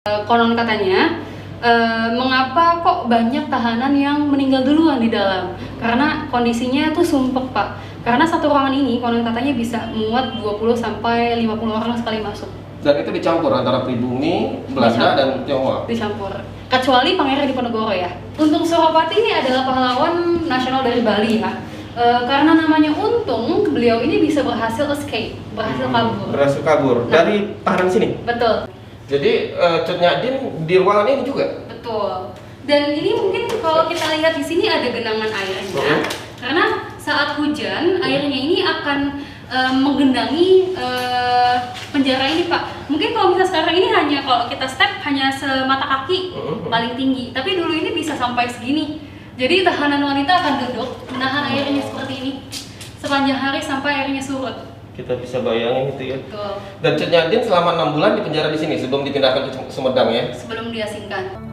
Konon katanya, mengapa kok banyak tahanan yang meninggal duluan di dalam? Karena kondisinya tuh sumpek, Pak. Karena satu ruangan ini konon katanya bisa muat 20 sampai 50 orang sekali masuk. Dan itu dicampur antara pribumi, Belanda dan Tionghoa. Dicampur. Kecuali Pangeran Diponegoro ya. Untung Suropati ini adalah pahlawan nasional dari Bali ya. Karena namanya Untung, beliau ini bisa berhasil escape, berhasil kabur. Berhasil kabur dari tahanan sini. Betul. Jadi Cut Nyak-dien di ruangan ini juga. Betul. Dan ini mungkin kalau kita lihat di sini ada genangan airnya. Karena saat hujan airnya ini akan menggenangi penjara ini, Pak. Mungkin kalau misalnya sekarang ini hanya kalau kita step hanya semata kaki paling tinggi, tapi dulu ini bisa sampai segini. Jadi tahanan wanita akan duduk menahan airnya seperti ini sepanjang hari sampai airnya surut. Kita bisa bayangin itu ya. Betul. Dan Cut Nyak-dien selama 6 bulan di penjara di sini sebelum dipindahkan ke Sumedang ya. Sebelum diasingkan.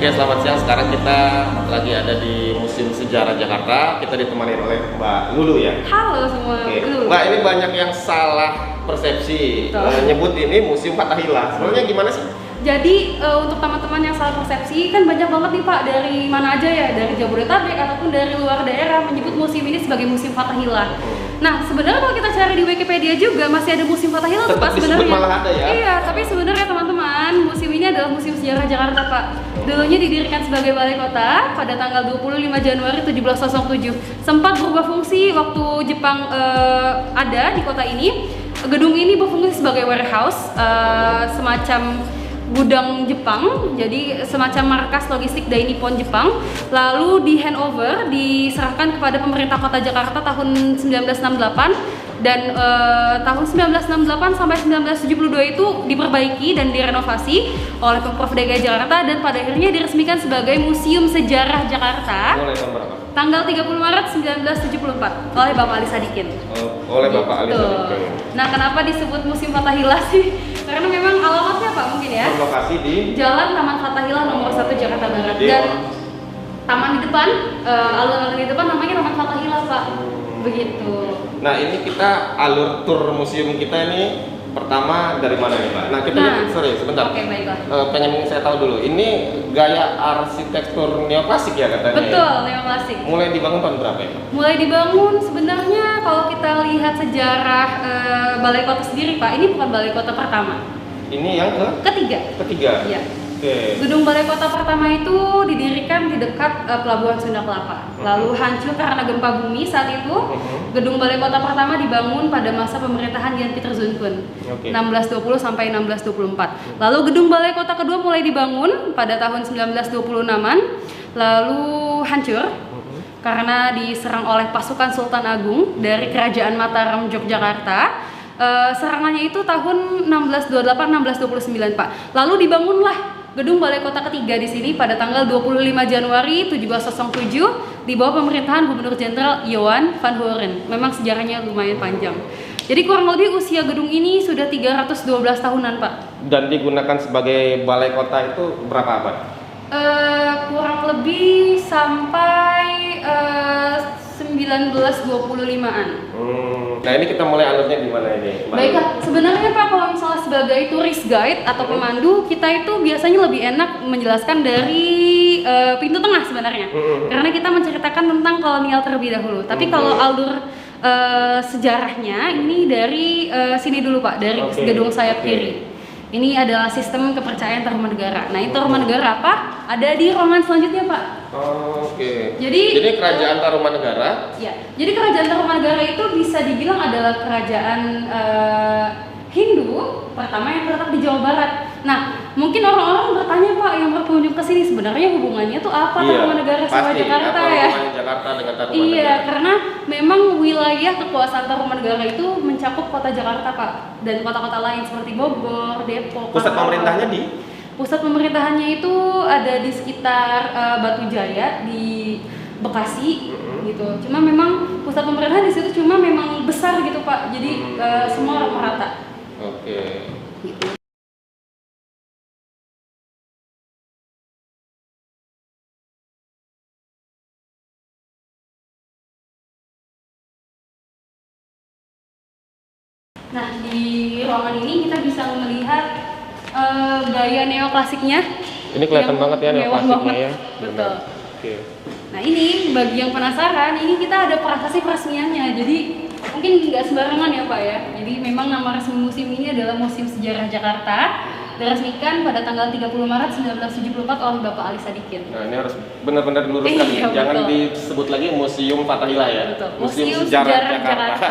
Oke, selamat siang. Sekarang kita lagi ada di Museum Sejarah Jakarta. Kita ditemani oleh Mbak Lulu ya. Halo semua. Oke. Mbak, ini banyak yang salah persepsi nyebut ini Museum Fathahillah. Sebenarnya gimana sih? Jadi untuk teman-teman yang salah persepsi kan banyak banget nih Pak, dari mana aja ya, dari Jabodetabek ataupun dari luar daerah menyebut museum ini sebagai Museum Fathahillah. Nah sebenarnya kalau kita cari di Wikipedia juga masih ada Museum Fathahillah tuh Pak sebenarnya. Malah ada ya? Iya, tapi sebenarnya teman-teman museum ini adalah Museum Sejarah Jakarta Pak. Dulunya didirikan sebagai balai kota pada tanggal 25 Januari 1707. Sempat berubah fungsi waktu Jepang ada di kota ini. Gedung ini berfungsi sebagai warehouse, semacam gudang Jepang, jadi semacam markas logistik dari Nippon Jepang. Lalu di handover, diserahkan kepada pemerintah kota Jakarta tahun 1968. Dan tahun 1968 sampai 1972 itu diperbaiki dan direnovasi oleh Pemprov DKI Jakarta, dan pada akhirnya diresmikan sebagai Museum Sejarah Jakarta. Mulai tahun berapa? Tanggal 30 Maret 1974 oleh Bapak Ali Sadikin. Oleh Bapak Ali Sadikin. Nah, kenapa disebut Museum Fathahillah sih? Karena memang alamatnya Pak mungkin ya. Berlokasi di Jalan Taman Fathahillah nomor 1 Jakarta Barat. Dan taman di depan, alun-alun di depan namanya Taman Fathahillah Pak. Begitu. Nah, ini kita alur tur museum kita ini pertama dari mana nih Mbak? Nah, kita lihat, sorry sebentar. Oke, baiklah. Pengen saya tahu dulu, ini gaya arsitektur neoklasik ya katanya? Betul, neoklasik. Mulai dibangun tahun berapa ya Mbak? Mulai dibangun sebenarnya kalau kita lihat sejarah balai kota sendiri Pak, ini bukan balai kota pertama. Ini yang ketiga? Iya. Oke. Gedung balai kota pertama itu didirikan di dekat Pelabuhan Sunda Kelapa. Lalu hancur karena gempa bumi saat itu. Gedung balai kota pertama dibangun pada masa pemerintahan Yan Pieter Zoonkoen, 1620 sampai 1624. Lalu gedung balai kota kedua mulai dibangun pada tahun 1926-an, lalu hancur karena diserang oleh pasukan Sultan Agung dari Kerajaan Mataram Yogyakarta. Serangannya itu tahun 1628-1629 Pak. Lalu dibangunlah gedung balai kota ketiga di sini pada tanggal 25 Januari 1707 di bawah pemerintahan Gubernur Jenderal Johan van Horen. Memang sejarahnya lumayan panjang. Jadi kurang lebih usia gedung ini sudah 312 tahunan, Pak. Dan digunakan sebagai balai kota itu berapa abad? Kurang lebih sampai 1925-an. Nah ini kita mulai alurnya gimana ini? Baiklah, sebenarnya Pak, kalau misalnya sebagai tourist guide atau pemandu, kita itu biasanya lebih enak menjelaskan dari pintu tengah sebenarnya. Karena kita menceritakan tentang kolonial terlebih dahulu. Tapi kalau alur sejarahnya ini dari sini dulu Pak, dari gedung sayap kiri. Ini adalah sistem kepercayaan Tarumanegara. Nah, itu Tarumanegara apa? Ada di ruangan selanjutnya, Pak. Jadi kerajaan Tarumanegara? Ya. Jadi kerajaan Tarumanegara itu bisa dibilang adalah kerajaan Hindu pertama yang terletak di Jawa Barat. Nah, mungkin orang-orang bertanya, Pak, yang berkunjung ke sini sebenarnya hubungannya tuh apa Tarumanegara sama Jakarta ya? Jakarta dengan Tarumanegara? Iya, karena memang wilayah kekuasaan Tarumanegara itu mencakup kota Jakarta, Pak, dan kota-kota lain seperti Bogor, Depok. Pusat pemerintahnya di? Pusat pemerintahannya itu ada di sekitar Batu Jaya di Bekasi gitu. Cuma memang pusat pemerintahan di situ cuma memang besar gitu, Pak. Jadi semua merata. Gitu. Nah, di ruangan ini kita bisa melihat gaya neoklasiknya. Ini kelihatan banget ya neoklasiknya ya. Betul. Nah, ini bagi yang penasaran, ini kita ada prasasti peresmiannya. Jadi mungkin nggak sembarangan ya Pak ya. Jadi memang nama resmi museum ini adalah Museum Sejarah Jakarta, diresmikan pada tanggal 30 Maret 1974 oleh Bapak Ali Sadikin. Nah, ini harus benar-benar diluruskan. Jangan disebut lagi Museum Fathahillah ya. Betul. Museum Sejarah Jakarta.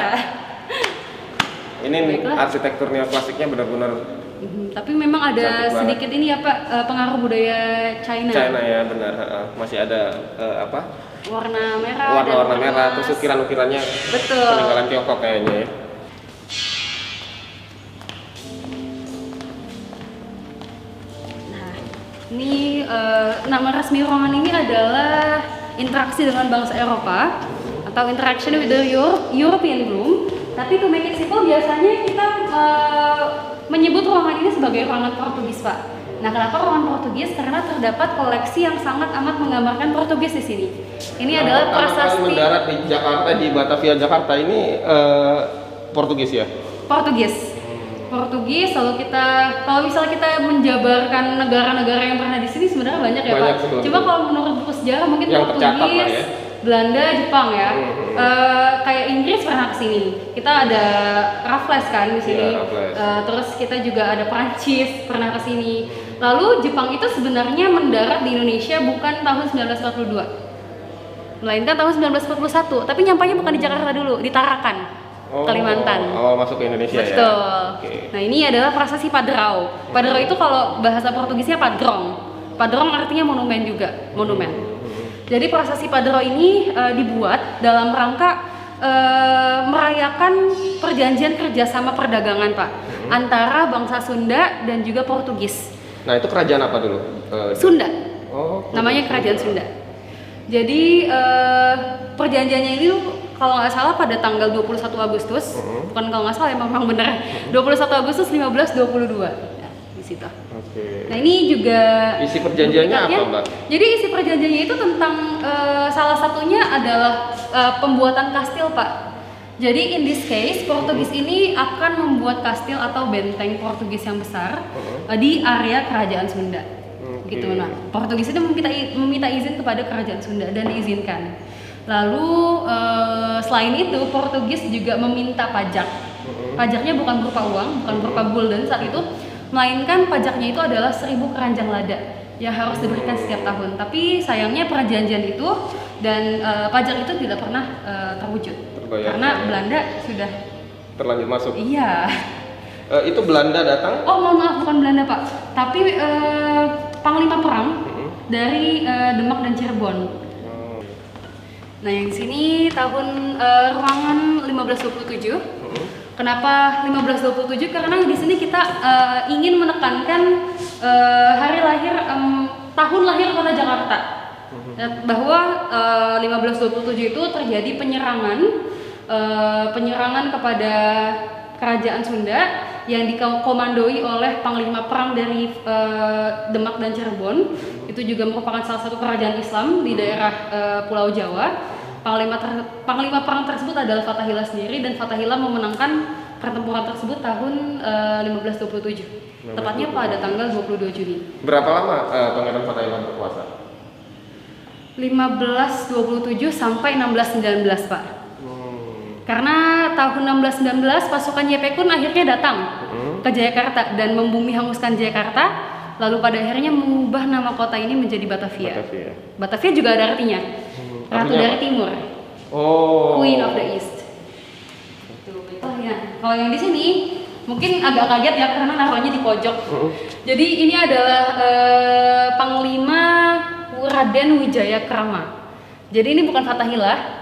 Ini arsitektur neoklasiknya benar-benar. Tapi memang ada sedikit ini ya Pak, pengaruh budaya China. China ya, benar. Masih ada warna merah. Warna merah, terus ukiran-ukirannya. Betul. Peninggalan Tiongkok kayaknya ya. Nah, ini nama resmi ruangan ini adalah interaksi dengan bangsa Eropa atau interaction with the European room. Tapi to make it simple, biasanya kita menyebut ruangan ini sebagai ruangan Portugis, Pak. Nah, kenapa ruangan Portugis? Karena terdapat koleksi yang sangat amat menggambarkan Portugis di sini. Ini adalah prasasti. Mendarat di Jakarta, di Batavia, Jakarta ini Portugis ya? Portugis. Lalu kalau misalnya kita menjabarkan negara-negara yang pernah di sini, sebenarnya banyak ya Pak. Coba kalau menurut buku sejarah mungkin yang Portugis, ya? Belanda, Jepang ya. Kayak Inggris pernah kesini. Kita ada Raffles kan di sini. Terus kita juga ada Prancis pernah kesini. Lalu Jepang itu sebenarnya mendarat di Indonesia bukan tahun 1942, melainkan tahun 1941. Tapi nyampainya bukan di Jakarta dulu, di Tarakan, Kalimantan. Awal masuk ke Indonesia. Betul. Ya. Nah, ini adalah prasasti Padrau. Padrau itu kalau bahasa Portugisnya padrong. Padrong artinya monumen juga, monumen. Jadi prasasti Padrau ini dibuat dalam rangka merayakan perjanjian kerjasama perdagangan Pak, antara bangsa Sunda dan juga Portugis. Nah, itu kerajaan apa dulu? Sunda. Namanya kerajaan Sunda. Jadi perjanjiannya ini kalau nggak salah pada tanggal 21 Agustus, bukan kalau nggak salah, memang benar 21 Agustus 1522 di situ. Nah, ini juga isi perjanjiannya apa, Mbak? Jadi isi perjanjiannya itu tentang salah satunya adalah pembuatan kastil, Pak. Jadi in this case, Portugis ini akan membuat kastil atau benteng Portugis yang besar di area kerajaan Sunda. Gitu. Nah, Portugis itu meminta izin kepada kerajaan Sunda dan diizinkan. Lalu selain itu, Portugis juga meminta pajak. Pajaknya bukan berupa uang, bukan berupa gulden saat itu, melainkan pajaknya itu adalah 1000 keranjang lada yang harus diberikan setiap tahun. Tapi sayangnya perjanjian itu dan pajak itu tidak pernah terwujud. Karena Belanda sudah terlanjur masuk. Iya. Itu Belanda datang? Oh, mohon maaf, bukan Belanda Pak. Tapi panglima perang dari Demak dan Cirebon. Nah, yang di sini tahun ruangan 1527. Kenapa 1527? Karena di sini kita ingin menekankan hari lahir, tahun lahir kota Jakarta. Bahwa 1527 itu terjadi penyerangan penyerangan kepada kerajaan Sunda yang dikomandoi oleh panglima perang dari Demak dan Cirebon. Itu juga merupakan salah satu kerajaan Islam di daerah Pulau Jawa. Panglima perang tersebut adalah Fathahillah sendiri, dan Fathahillah memenangkan pertempuran tersebut tahun 1527. Tepatnya pada tanggal 22 Juni. Berapa lama Pangeran Fathahillah berkuasa? 1527 sampai 1619, Pak. Karena tahun 1619 pasukan YP Kun akhirnya datang ke Jayakarta dan membumi hanguskan Jayakarta, lalu pada akhirnya mengubah nama kota ini menjadi Batavia. Batavia juga ada artinya, Ratu dari Timur. Queen of the East. Oh ya, kalau yang di sini mungkin agak kaget ya karena naruhnya di pojok. Jadi ini adalah Panglima Raden Wijaya Krama. Jadi ini bukan Fathahillah.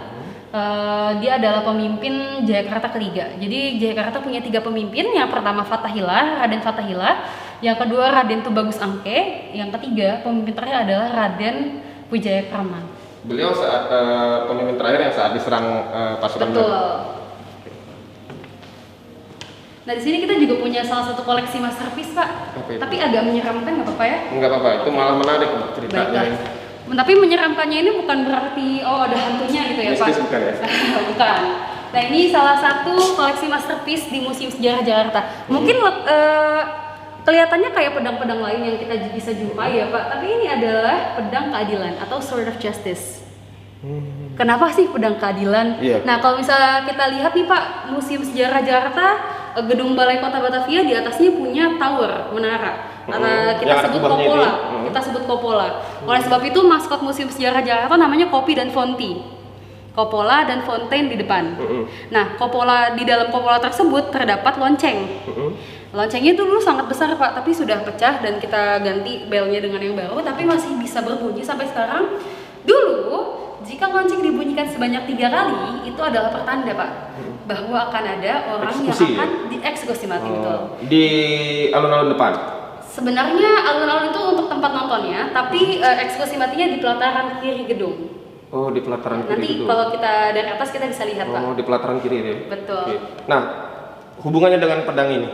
Dia adalah pemimpin Jayakarta ketiga. Jadi Jayakarta punya 3 pemimpin. Yang pertama Fathahillah, Raden Fathahillah. Yang kedua Raden Tubagus Angke. Yang ketiga pemimpin terakhir adalah Raden Wijaya Krama. Beliau saat pemimpin terakhir yang saat diserang pasukan Betul. Nah di sini kita juga punya salah satu koleksi masterpiece, Pak. Tapi agak menyeramkan, nggak apa-apa ya? Nggak apa-apa, itu malah menarik ceritanya. Tapi menyeramkannya ini bukan berarti ada hantunya gitu ya, Pak? Bukan ya? Bukan. Nah ini salah satu koleksi masterpiece di Museum Sejarah Jakarta. Mungkin kelihatannya kayak pedang-pedang lain yang kita bisa jumpai ya, Pak. Tapi ini adalah pedang keadilan atau Sword of Justice. Kenapa sih pedang keadilan? Nah kalau misalnya kita lihat nih, Pak, Museum Sejarah Jakarta, Gedung Balai Kota Batavia di atasnya punya tower, menara. Kita sebut Coppola. Kita sebut Coppola. Oleh sebab itu maskot Museum Sejarah Jakarta namanya Kopi dan Fonti. Coppola dan Fontaine di depan. Nah, di dalam Coppola tersebut terdapat lonceng. Loncengnya dulu sangat besar, Pak, tapi sudah pecah dan kita ganti belnya dengan yang baru, tapi masih bisa berbunyi sampai sekarang. Dulu, jika lonceng dibunyikan sebanyak 3 kali, itu adalah pertanda, Pak, bahwa akan ada orang yang akan dieksekusi mati. Betul. Di alun-alun depan. Sebenarnya alun-alun itu untuk tempat nontonnya, tapi eksekusi matinya di pelataran kiri gedung. Oh, di pelataran kiri. Nanti kalau kita dari atas kita bisa lihat, Pak. Oh, di pelataran kiri ya. Betul. Nah, hubungannya dengan pedang ini?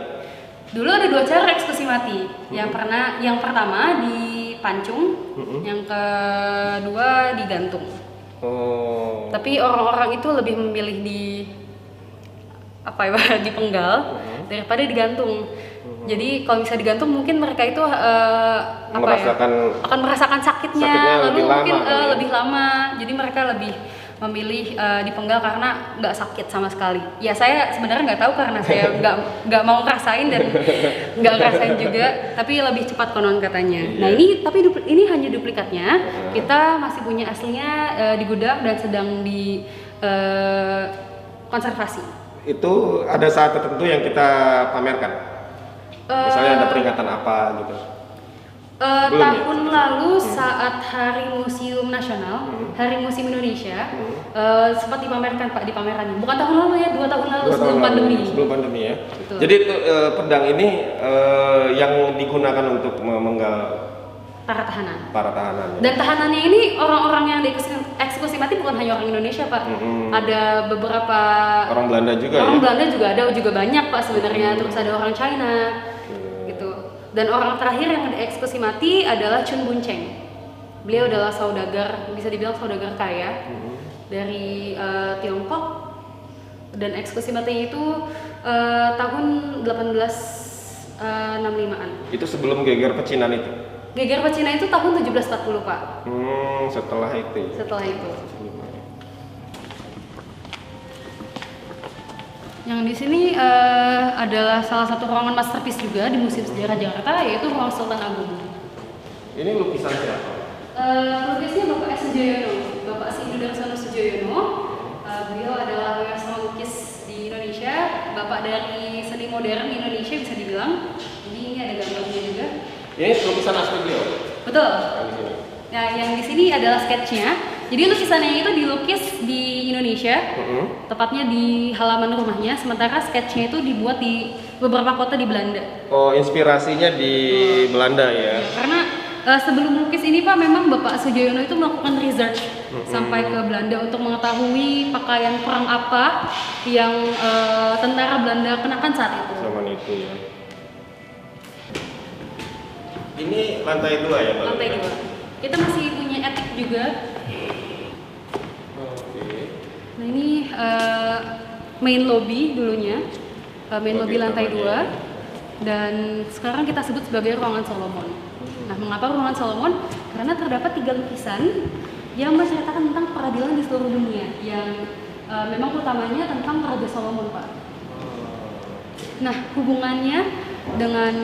Dulu ada 2 cara eksekusi mati. Yang pertama dipancung, yang kedua digantung. Tapi orang-orang itu lebih memilih dipenggal daripada digantung. Jadi kalau bisa digantung mungkin mereka itu akan merasakan sakitnya lalu mungkin lebih lama. Jadi mereka lebih memilih dipenggal karena nggak sakit sama sekali. Ya saya sebenarnya nggak tahu karena saya nggak mau ngerasain dan nggak ngerasain juga. Tapi lebih cepat konon katanya. Nah ini hanya duplikatnya. Kita masih punya aslinya di gudang dan sedang di konservasi. Itu ada saat tertentu yang kita pamerkan. Misalnya ada peringatan apa gitu. Tahun lalu saat Hari Museum Nasional, Hari Museum Indonesia, sempat dipamerkan, Pak, di pamerannya. Bukan tahun lalu ya, 2 tahun lalu sebelum pandemi. Sebelum pandemi ya. Betul. Jadi pedang ini yang digunakan untuk memenggal para tahanan. Dan tahanannya ini orang-orang yang dieksekusi mati bukan hanya orang Indonesia, Pak. Ada beberapa orang Belanda juga. Orang Belanda juga ada, juga banyak, Pak, sebenarnya. Terus ada orang China. Gitu. Dan orang terakhir yang dieksekusi mati adalah Chun Bunceng. Beliau adalah saudagar, bisa dibilang saudagar kaya dari Tiongkok. Dan eksekusi matinya itu tahun 1865-an. Itu sebelum geger pecinan itu. Geger pecinan itu tahun 1740, Pak. Setelah itu. Setelah itu. Yang di sini adalah salah satu ruangan masterpiece juga di Museum Sejarah Jakarta, yaitu Ruang Sultan Agung. Ini lukisan siapa? Lukisnya Bapak S. Sujoyono, Bapak Sindu Darsono Sujoyono. Beliau adalah seniman lukis di Indonesia, bapak dari seni modern di Indonesia bisa dibilang. Jadi ini ada gambarnya juga. Ini lukisan asli beliau. Betul. Nah, yang di sini adalah sketchnya. Jadi lukisannya itu dilukis di Indonesia, tepatnya di halaman rumahnya. Sementara sketchnya itu dibuat di beberapa kota di Belanda. Oh, inspirasinya di Belanda ya? Karena sebelum melukis ini Pak, memang Bapak Sujoyono itu melakukan research sampai ke Belanda untuk mengetahui pakaian perang apa yang tentara Belanda kenakan saat itu. Zaman itu ya. Ini lantai 2 ya Pak? Lantai 2. Kita masih punya etik juga. Oke. Nah ini main lobby dulunya, main lobby lantai 2, dan sekarang kita sebut sebagai ruangan Solomon. Nah mengapa ruangan Solomon? Karena terdapat 3 lukisan yang menceritakan tentang peradilan di seluruh dunia, yang memang utamanya tentang Raja Solomon Pak. Nah hubungannya dengan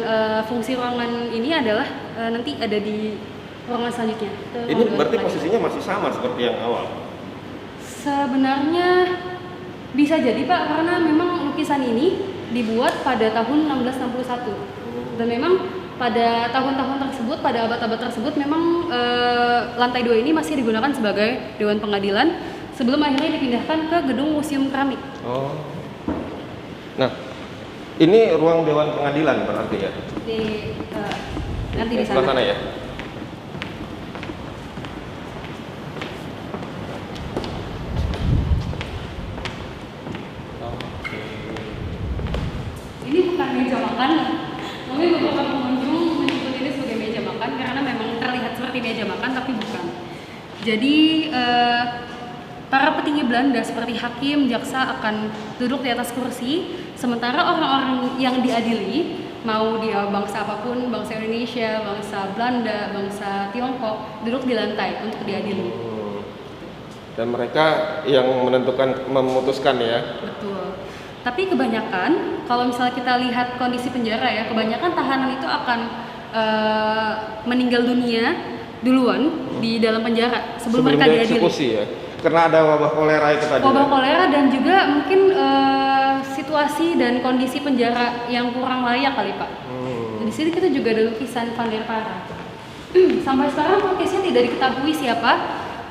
fungsi ruangan ini adalah nanti ada di ruangan selanjutnya. Ini berarti posisinya masih sama seperti yang awal? Sebenarnya bisa jadi Pak, karena memang lukisan ini dibuat pada tahun 1661 dan memang pada tahun-tahun tersebut, pada abad-abad tersebut memang lantai 2 ini masih digunakan sebagai Dewan Pengadilan sebelum akhirnya dipindahkan ke gedung Museum Keramik. Oh. Nah, ini ruang Dewan Pengadilan berarti ya? Nanti di Sebelah sana. sana ya? Ini bukan meja makan, mungkin beberapa pengunjung menyebut ini sebagai meja makan karena memang terlihat seperti meja makan tapi bukan. Jadi para petinggi Belanda seperti hakim, jaksa akan duduk di atas kursi, sementara orang-orang yang diadili, mau dia bangsa apapun, bangsa Indonesia, bangsa Belanda, bangsa Tiongkok, duduk di lantai untuk diadili. Dan mereka yang memutuskan ya? Betul. Tapi kebanyakan, kalau misalnya kita lihat kondisi penjara ya, kebanyakan tahanan itu akan meninggal dunia duluan di dalam penjara sebelum mereka diadili. Dieksekusi ya? Karena ada wabah kolera itu tadi. Wabah kolera dan juga mungkin situasi dan kondisi penjara yang kurang layak kali Pak. Di sini kita juga ada lukisan Van der Para. Sampai sekarang pelukisnya tidak diketahui siapa,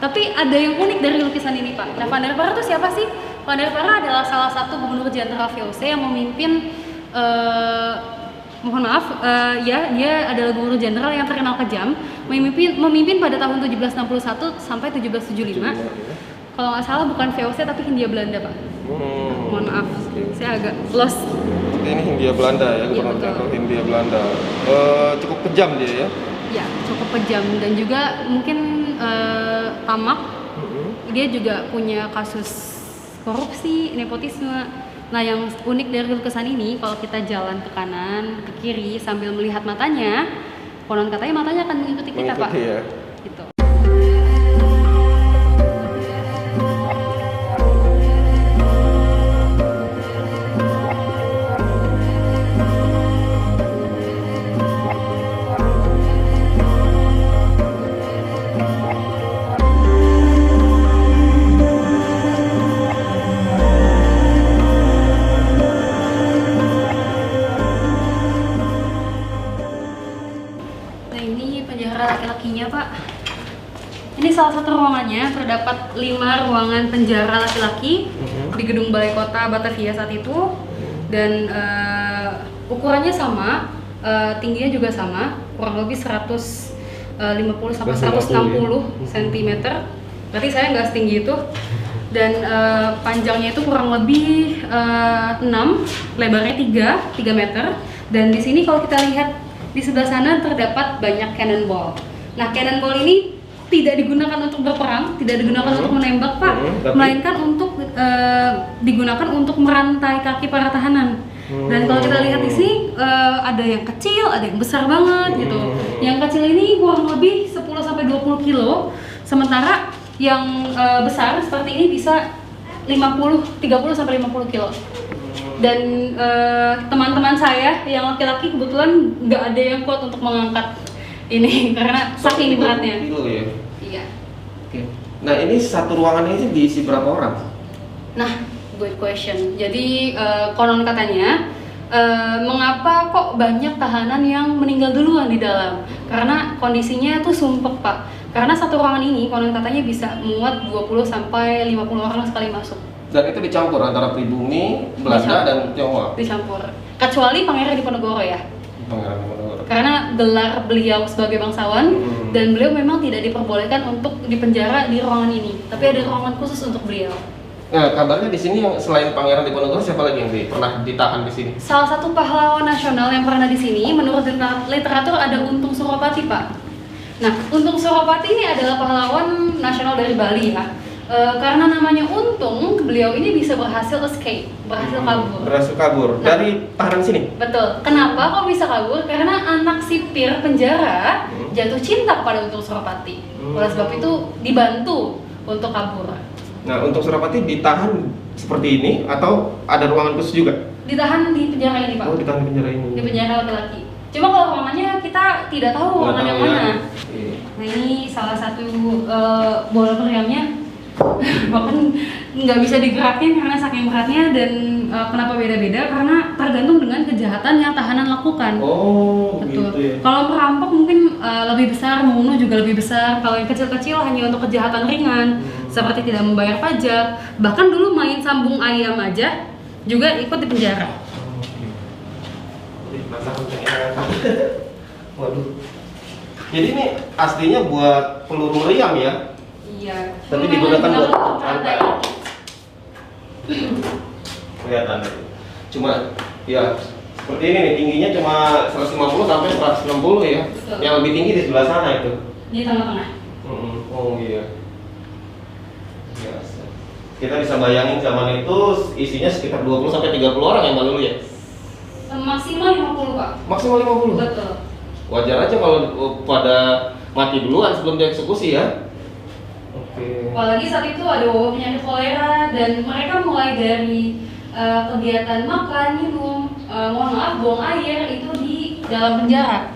tapi ada yang unik dari lukisan ini Pak. Nah Van der Para itu siapa sih? Van der Para adalah salah satu gubernur jenderal VOC yang memimpin, mohon maaf, ya dia adalah gubernur jenderal yang terkenal kejam, memimpin pada tahun 1761 sampai 1775. Kalau nggak salah bukan VOC tapi Hindia Belanda Pak. Mohon maaf, saya agak lost. Ini Hindia Belanda ya, gubernur jenderal Hindia Belanda. Cukup kejam dia ya? Ya, cukup kejam dan juga mungkin tamak. Dia juga punya kasus korupsi, nepotisme. Nah, yang unik dari lukisan ini, kalau kita jalan ke kanan, ke kiri sambil melihat matanya, konon katanya matanya akan mengikuti kita, Pak. Ya. Gitu. Pak. Ini salah satu ruangannya, terdapat 5 ruangan penjara laki-laki di gedung Balai Kota Batavia saat itu, dan ukurannya sama, tingginya juga sama, kurang lebih 150 sampai 160 cm. Berarti saya nggak setinggi itu. Dan panjangnya itu kurang lebih 6, lebarnya 3 meter. Dan di sini kalau kita lihat di sebelah sana terdapat banyak cannonball. Nah, cannonball ini tidak digunakan untuk berperang, tidak digunakan untuk menembak, Pak, melainkan untuk digunakan untuk merantai kaki para tahanan. Dan kalau kita lihat di sini ada yang kecil, ada yang besar banget gitu. Yang kecil ini kurang lebih 10 sampai 20 kilo, sementara yang besar seperti ini bisa 30 sampai 50 kilo. Dan teman-teman saya yang laki-laki kebetulan nggak ada yang kuat untuk mengangkat ini karena saking beratnya. Ya? Iya. Oke. Nah, ini satu ruangan ini diisi berapa orang? Nah, good question. Jadi konon katanya mengapa kok banyak tahanan yang meninggal duluan di dalam? Karena kondisinya tuh sumpek, Pak. Karena satu ruangan ini konon katanya bisa muat 20 sampai 50 orang sekali masuk. Dan itu dicampur antara pribumi, Belanda dan Tionghoa? Dicampur. Kecuali Pangeran Diponegoro ya. Pangeran Diponegoro. Karena gelar beliau sebagai bangsawan dan beliau memang tidak diperbolehkan untuk dipenjara di ruangan ini, tapi ada ruangan khusus untuk beliau. Nah, kabarnya di sini yang selain Pangeran Diponegoro siapa lagi yang pernah ditahan di sini? Salah satu pahlawan nasional yang pernah di sini menurut literatur ada Untung Suropati, Pak. Nah, Untung Suropati ini adalah pahlawan nasional dari Bali ya. Karena namanya Untung, beliau ini bisa berhasil escape, berhasil kabur. Berhasil kabur dari tahanan sini. Betul. Kenapa kok bisa kabur? Karena anak sipir penjara jatuh cinta pada Untung Suropati. Oleh sebab itu dibantu untuk kabur. Nah, untuk Suropati ditahan seperti ini atau ada ruangan khusus juga? Ditahan di penjara ini, Pak. Oh, ditahan di penjara ini. Di penjara laki-laki. Cuma kalau ruangannya kita tidak tahu ruangan yang mana. Iya. Nah, ini salah satu bola meriamnya. Bahkan nggak bisa digerakin karena saking beratnya. Dan kenapa beda-beda? Karena tergantung dengan kejahatan yang tahanan lakukan. Oh, betul. gitu ya. Kalau merampok mungkin lebih besar, membunuh juga lebih besar. Kalau yang kecil-kecil hanya untuk kejahatan ringan, seperti tidak membayar pajak. Bahkan dulu main sambung ayam aja juga ikut di penjara. Waduh. Jadi ini aslinya buat peluru meriam ya? Iya. Tapi digunakan buat rantai. Kelihatan. Cuma ya seperti ini nih, tingginya cuma 150 sampai 160 ya. Betul. Yang lebih tinggi di sebelah sana itu. Di tengah-tengah. Oh iya. Biasa. Kita bisa bayangin zaman itu isinya sekitar 20 sampai 30 orang yang dulu ya. Maksimal 50, Pak. Maksimal 50. Betul. Wajar aja kalau pada mati duluan sebelum dieksekusi ya. Oke. Apalagi saat itu ada wabah penyakit kolera dan mereka mulai dari kegiatan makan, minum, mohon maaf, buang air itu di dalam penjara.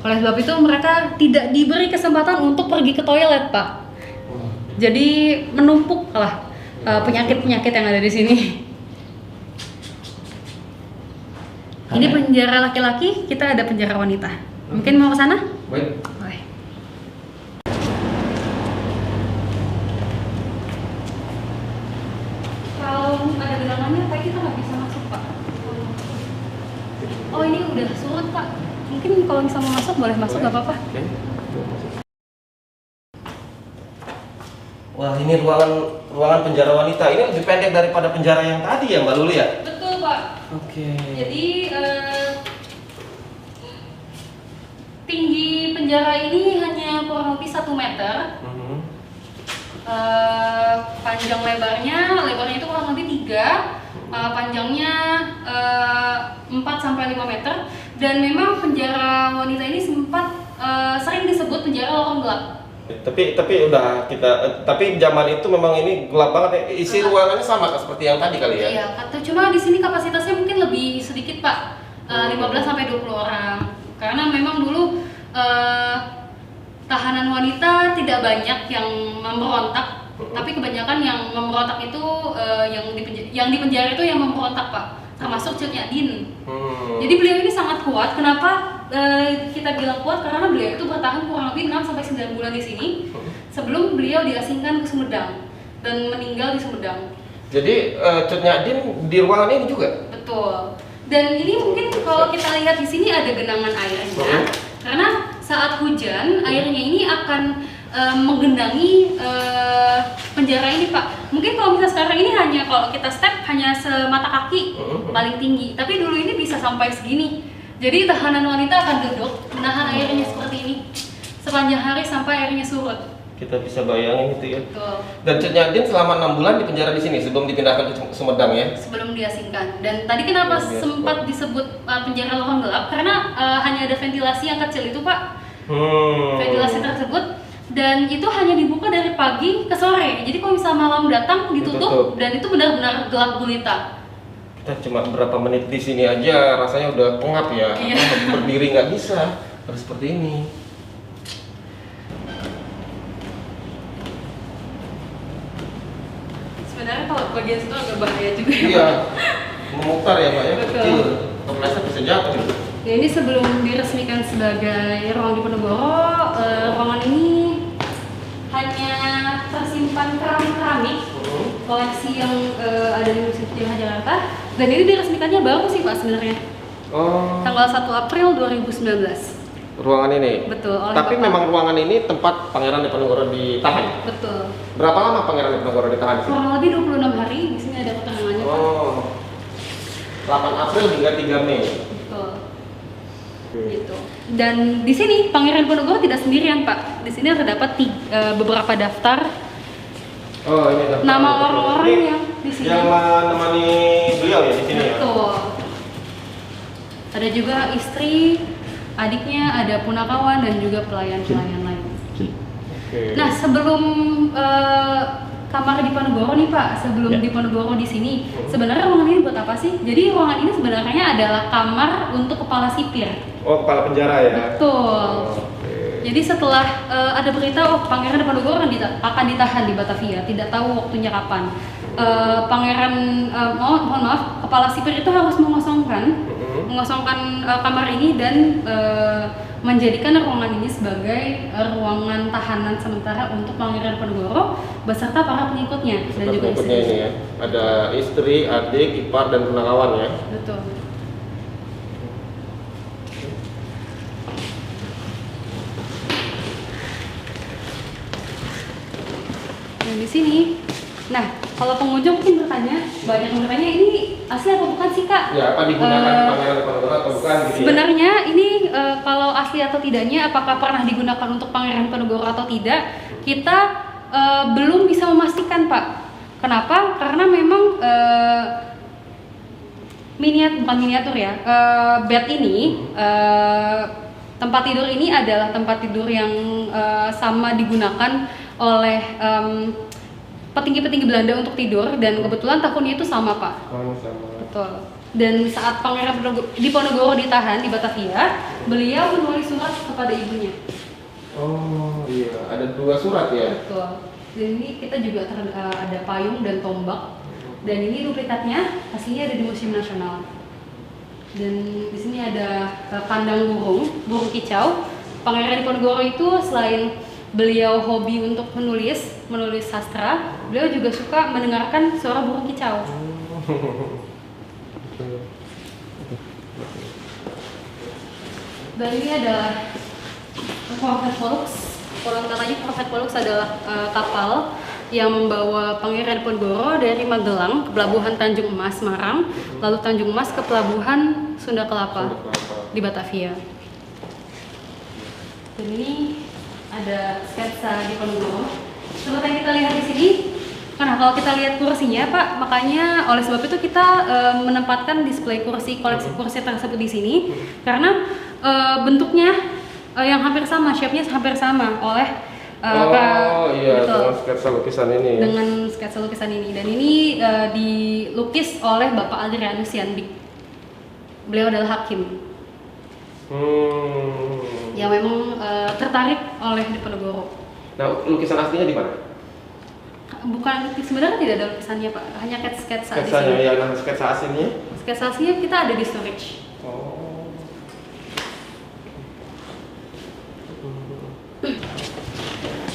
Oleh sebab itu mereka tidak diberi kesempatan untuk pergi ke toilet, Pak. Jadi menumpuk lah penyakit-penyakit yang ada di sini. Ini penjara laki-laki, kita ada penjara wanita. Mungkin mau ke sana? Baik. Boleh. Kalau ada genangannya, Pak, kita nggak bisa masuk, Pak. Oh, ini udah surut, Pak. Mungkin kalau bisa mau masuk, boleh masuk, nggak apa-apa. Oke. Wah, ini ruangan penjara wanita. Ini lebih pendek daripada penjara yang tadi ya, Mbak Luli ya? Betul, Pak. Oke. Jadi tinggi penjara ini hanya kurang lebih 1 meter. Panjang lebarnya itu kurang lebih 3, panjangnya 4-5 meter. Dan memang penjara wanita ini sempat sering disebut penjara lorong gelap. Tapi udah tapi zaman itu memang ini gelap banget ya. Isi ruangannya sama seperti yang tadi kali ya? Iya, cuma di sini kapasitasnya mungkin lebih sedikit, Pak. 15-20 orang. Karena memang dulu tahanan wanita tidak banyak yang memberontak, tapi kebanyakan yang memberontak itu yang di penjara itu yang memberontak, Pak. Termasuk Cut Nyak-Dien. Jadi beliau ini sangat kuat. Kenapa kita bilang kuat? Karena beliau itu bertahan kurang lebih 6-9 bulan di sini sebelum beliau diasingkan ke Sumedang dan meninggal di Sumedang. Jadi Cut Nyak-Dien di ruangan ini juga? Betul. Dan ini mungkin kalau kita lihat di sini ada genangan airnya, karena saat hujan airnya ini akan menggenangi penjara ini, Pak. Mungkin kalau misalnya sekarang ini kalau kita step hanya semata kaki paling tinggi, tapi dulu ini bisa sampai segini. Jadi tahanan wanita akan duduk menahan airnya seperti ini sepanjang hari sampai airnya surut. Kita bisa bayangin itu ya. Betul. Dan Cut Nyak-Dien selama 6 bulan di penjara di sini sebelum dipindahkan ke Sumedang ya? Sebelum diasingkan. Dan tadi kenapa sempat disebut penjara lorong gelap? Karena hanya ada ventilasi yang kecil itu, Pak. Ventilasi tersebut, dan itu hanya dibuka dari pagi ke sore. Jadi kalau misalnya malam datang ditutup. Dan itu benar-benar gelap gulita. Kita cuma berapa menit di sini aja rasanya udah pengap ya. Iya. Berdiri nggak bisa, harus seperti ini. Sebenarnya kalau bagian situ agak bahaya juga. Iya, memutar ya Pak ya, Betul. kecil. Kepleset bisa jatuh. Ya, ini sebelum diresmikan sebagai ruang Diponegoro, ruangan ini hanya tersimpan keramik koleksi yang ada di Museum Sejarah Jakarta. Dan ini diresmikannya baru sih, Pak, sebenarnya. Oh. Tanggal 1 April 2019. Ruangan ini. Betul. Oleh Tapi Bapak. memang ruangan ini tempat Pangeran Diponegoro ditahan. Betul. Berapa lama Pangeran Diponegoro ditahan? Kurang lebih 26 hari. Di sini ada keterangannya, Pak. Oh. 8 April hingga 3 Mei. Betul. Gitu. Dan di sini Pangeran Diponegoro tidak sendirian, Pak. Di sini terdapat beberapa daftar Oh, ini daftar. nama orang-orang Ini yang di sini. yang menemani beliau ya di sini ya. Betul. Ada juga istri, adiknya, ada punakawan dan juga pelayan-pelayan lain. Oke. Nah, sebelum kamar Diponegoro nih Pak, sebelum Diponegoro di sini, sebenarnya ruangan ini buat apa sih? Jadi ruangan ini sebenarnya adalah kamar untuk kepala sipir. Oh, kepala penjara ya. Betul. Oke. Jadi setelah ada berita, Pangeran Diponegoro akan ditahan di Batavia, tidak tahu waktunya kapan. Mohon maaf, kepala sipir itu harus mengosongkan kamar ini dan menjadikan ruangan ini sebagai ruangan tahanan sementara untuk Pangeran Diponegoro beserta para pengikutnya dan juga Pengikutnya istri. ini ya. Ada istri, adik, ipar dan punakawan ya. Betul. Dan di sini, nah kalau pengunjung mungkin banyak yang bertanya, ini asli atau bukan sih Kak? Ya, apa digunakan Pangeran Diponegoro atau bukan gitu ya? Sebenarnya ini kalau asli atau tidaknya, apakah pernah digunakan untuk Pangeran Diponegoro atau tidak, kita belum bisa memastikan Pak. Kenapa? Karena memang bukan miniatur ya, bed ini, tempat tidur ini adalah tempat tidur yang sama digunakan oleh petinggi-petinggi Belanda untuk tidur, dan kebetulan tahunnya itu sama Pak. Oh, sama. Betul. Dan saat Pangeran Diponegoro ditahan di Batavia, beliau menulis surat kepada ibunya. Oh iya, ada 2 surat ya. Betul. Dan ini kita juga ada payung dan tombak. Dan ini duplikatnya, aslinya ada di Museum Nasional. Dan di sini ada kandang burung kicau. Pangeran Diponegoro itu selain beliau hobi untuk menulis sastra, beliau juga suka mendengarkan suara burung kicau. Dan ini adalah Corvette Pollux. Konon katanya Corvette Pollux adalah kapal yang membawa Pangeran Diponegoro dari Magelang ke pelabuhan Tanjung Emas, Semarang, lalu Tanjung Emas ke pelabuhan Sunda Kelapa di Batavia. Dan ini ada sketsa Diponegoro. Seperti yang kita lihat di sini. Karena kalau kita lihat kursinya Pak, makanya oleh sebab itu kita menempatkan display koleksi kursi tersebut di sini, karena bentuknya yang hampir sama, shape-nya hampir sama oleh iya, dengan sketsa lukisan ini ya. Dengan sketsa lukisan ini, dan ini dilukis oleh Bapak Adrianus Yandik. Beliau adalah hakim yang memang tertarik oleh Diponegoro. Nah, lukisan aslinya di mana? Bukan, sebenarnya tidak ada lukisannya Pak, hanya sketsa di Sketsanya sini. ya, nah sketsa aslinya? Sketsa aslinya kita ada di storage. Oh.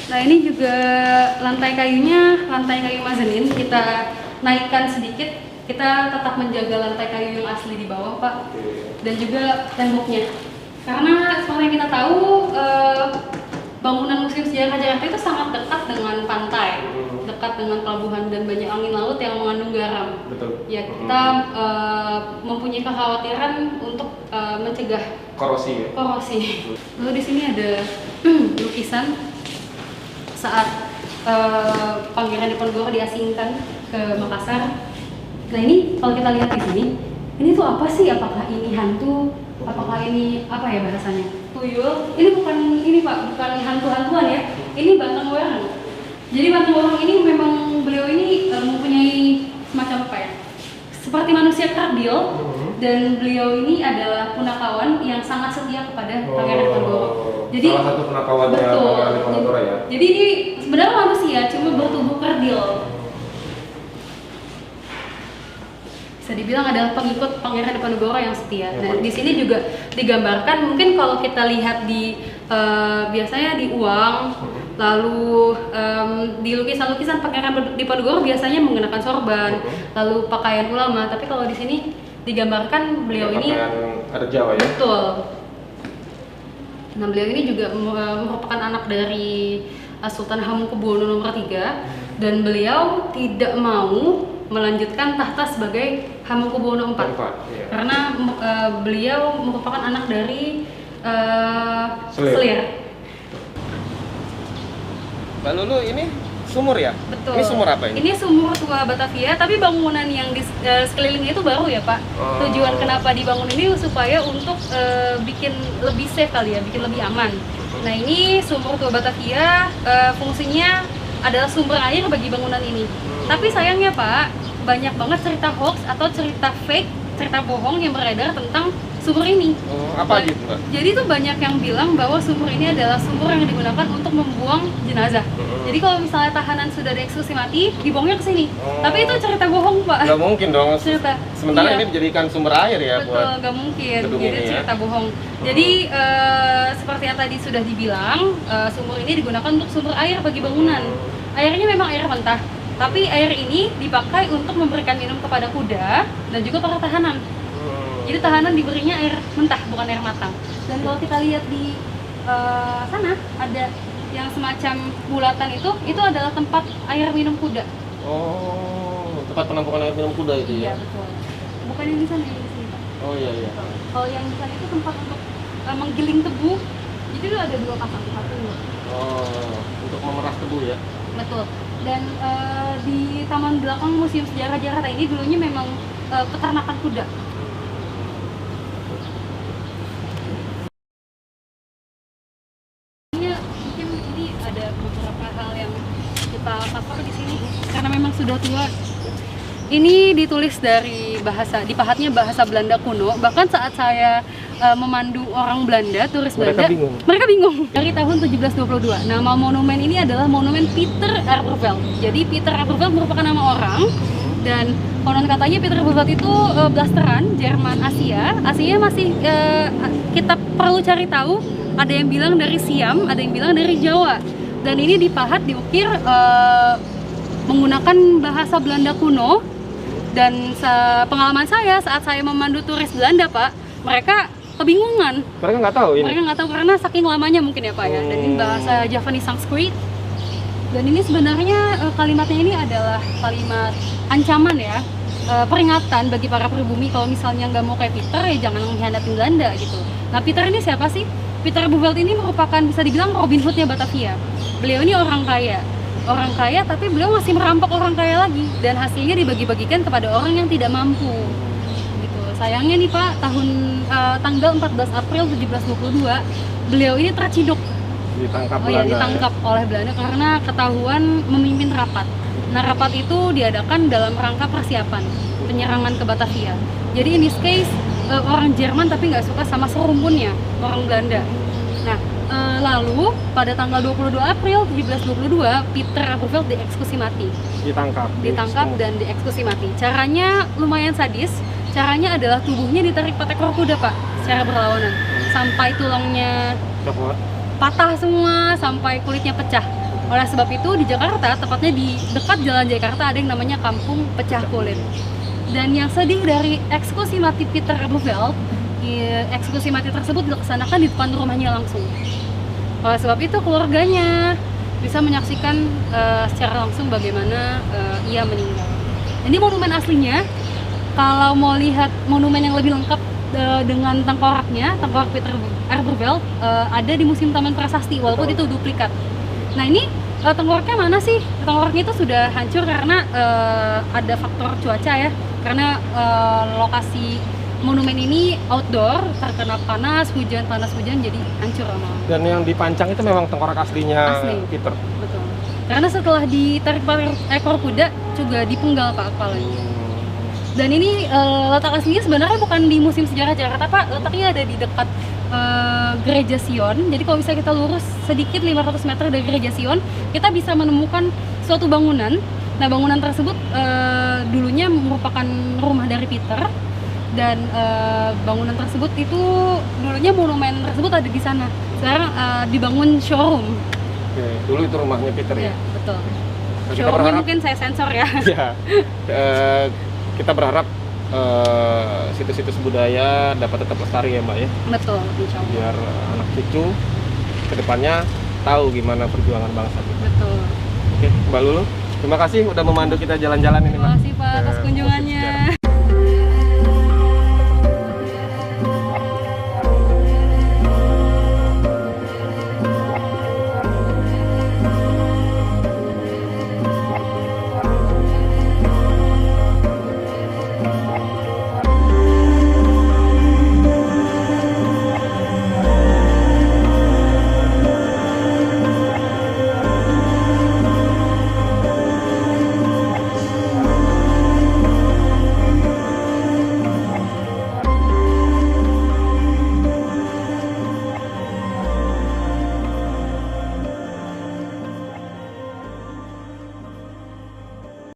Nah ini juga lantai kayunya, lantai kayu mazenin kita naikkan sedikit. Kita tetap menjaga lantai kayu yang asli di bawah Pak, dan juga temboknya. Karena seperti yang kita tahu, bangunan Museum Sejarah Jakarta itu sangat dekat dengan pantai, dekat dengan pelabuhan dan banyak angin laut yang mengandung garam. Betul. Ya, kita mempunyai kekhawatiran untuk mencegah Korosi ya. korosi. Lalu di sini ada lukisan saat Pangeran Diponegoro diasingkan ke Makassar. Nah ini kalau kita lihat di sini, ini tuh apa sih? Apakah ini hantu? Apakah ini apa ya bahasanya? Tuyul? Ini bukan ini Pak, bukan hantu-hantuan ya. Ini banteng wereng. Jadi banteng wereng ini memang beliau ini mempunyai semacam apa ya? Seperti manusia kerdil, dan beliau ini adalah punakawan yang sangat setia kepada Pangeran Diponegoro. Jadi salah satu punakawannya Pangeran Diponegoro ya. Jadi ini sebenarnya manusia, cuma bertubuh kerdil. Bisa dibilang adalah pengikut Pangeran Diponegoro yang setia. Nah, di sini juga digambarkan, mungkin kalau kita lihat di biasanya di uang, lalu di lukisan-lukisan Pangeran Diponegoro biasanya mengenakan sorban, lalu pakaian ulama. Tapi kalau di sini digambarkan beliau ini ada Jawa ya. betul. Nah, beliau ini juga merupakan anak dari Sultan Hamengkubuwono nomor 3 dan beliau tidak mau melanjutkan tahta sebagai Hamengkubuwono IV iya. karena beliau merupakan anak dari Selir. Selir. Mbak Lulu, ini sumur ya? Betul. Ini sumur apa ini? Ini sumur tua Batavia, tapi bangunan yang di sekelilingnya itu baru ya Pak. Tujuan kenapa dibangun ini supaya untuk bikin lebih safe kali ya, bikin lebih aman. Nah, ini sumur tua Batavia, fungsinya adalah sumber air bagi bangunan ini. Tapi sayangnya Pak, banyak banget cerita hoax atau cerita fake, cerita bohong yang beredar tentang sumur ini. Apa gitu Mbak? Jadi tuh banyak yang bilang bahwa sumur ini adalah sumur yang digunakan untuk membuang jenazah. Jadi kalau misalnya tahanan sudah dieksekusi mati, dibuangnya ke sini. Tapi itu cerita bohong Pak. Nggak mungkin dong. Cerita. Sementara Iya. ini dijadikan sumber air ya. Betul, nggak mungkin. gedung Jadi ini ya. cerita bohong. Jadi seperti yang tadi sudah dibilang, sumur ini digunakan untuk sumber air bagi bangunan. Airnya memang air mentah, tapi air ini dipakai untuk memberikan minum kepada kuda dan juga para tahanan. Jadi tahanan diberinya air mentah, bukan air matang. Dan kalau kita lihat di sana ada yang semacam bulatan itu adalah tempat air minum kuda. Oh, tempat penampungan air minum kuda itu Iya ya? betul. Bukan yang di sana, yang di sini Pak. Oh iya iya. Kalau yang di sana itu tempat untuk menggiling tebu. Jadi itu ada 2 pasang, satu dua. Oh, untuk memeras tebu ya? Betul. Dan di taman belakang Museum Sejarah Jakarta ini dulunya memang peternakan kuda. Mungkin ini ada beberapa hal yang kita cover di sini karena memang sudah tua. Ini ditulis dari dipahatnya bahasa Belanda kuno. Bahkan saat saya memandu orang Belanda, turis Mereka Belanda, bingung. mereka bingung. Dari tahun 1722. Nama monumen ini adalah monumen Pieter Aberveld. Jadi Pieter Aberveld merupakan nama orang dan konon katanya Pieter Aberveld itu blasteran Jerman Asia. Asianya masih kita perlu cari tahu. Ada yang bilang dari Siam, ada yang bilang dari Jawa. Dan ini dipahat, diukir menggunakan bahasa Belanda kuno. Dan pengalaman saya saat saya memandu turis Belanda Pak, mereka kebingungan. Mereka nggak tahu ini? Mereka nggak tahu karena saking lamanya mungkin ya Pak ya. Dan ini bahasa Javanese Sanskrit. Dan ini sebenarnya kalimatnya ini adalah kalimat ancaman ya, peringatan bagi para pribumi kalau misalnya nggak mau kayak Peter ya jangan mengkhianati Belanda gitu. Nah Peter ini siapa sih? Pieter Aberveld ini merupakan bisa dibilang Robin Hood-nya Batavia. Beliau ini orang kaya tapi beliau masih merampok orang kaya lagi dan hasilnya dibagi-bagikan kepada orang yang tidak mampu. Gitu. Sayangnya nih Pak, tanggal 14 April 1722 beliau ini terciduk. Ditangkap oleh Belanda karena ketahuan memimpin rapat. Nah, rapat itu diadakan dalam rangka persiapan penyerangan ke Batavia. Jadi in this case orang Jerman tapi nggak suka sama serumpunnya orang Belanda. Nah, lalu pada tanggal 22 April 1722 Pieter Aberveld dieksekusi mati. Ditangkap dan dieksekusi mati. Caranya lumayan sadis. Caranya adalah tubuhnya ditarik pakai ekor kuda Pak, secara berlawanan sampai tulangnya patah semua, sampai kulitnya pecah. Oleh sebab itu di Jakarta, tepatnya di dekat Jalan Jakarta ada yang namanya Kampung Pecah Kulit. Dan yang sedih dari eksekusi mati Pieter Aberveld, eksekusi mati tersebut dilaksanakan di depan rumahnya langsung. Oleh sebab itu keluarganya bisa menyaksikan secara langsung bagaimana ia meninggal. Ini monumen aslinya. Kalau mau lihat monumen yang lebih lengkap dengan tengkorak Pieter Aberveld ada di Museum Taman Prasasti, walaupun itu duplikat. Nah ini tengkoraknya mana sih? Tengkoraknya itu sudah hancur karena ada faktor cuaca ya, karena lokasi monumen ini outdoor, terkena panas hujan jadi hancur lama. Dan yang dipancang itu memang tengkorak aslinya Pieter. Betul. Karena setelah ditarik pakai ekor kuda juga dipenggal Pak kepalanya. Dan ini letak aslinya sebenarnya bukan di Museum Sejarah Jakarta Pak, letaknya ada di dekat Gereja Sion. Jadi kalau misalnya kita lurus sedikit 500 meter dari Gereja Sion, kita bisa menemukan suatu bangunan. Nah bangunan tersebut dulunya merupakan rumah dari Peter. Dan bangunan tersebut itu dulunya monumen tersebut ada di sana. Sekarang dibangun showroom. Oke, dulu itu rumahnya Peter ya? Iya, betul. Nah, Showroomnya mungkin saya sensor ya. Iya. Kita berharap situs-situs budaya dapat tetap lestari ya Mbak ya. Betul, insya Allah. Biar anak cucu kedepannya tahu gimana perjuangan bangsa kita. Betul. Oke, Mbak Lulu, terima kasih udah memandu kita jalan-jalan ini Mbak. Terima kasih Pak atas Museum kunjungannya. Sejarah.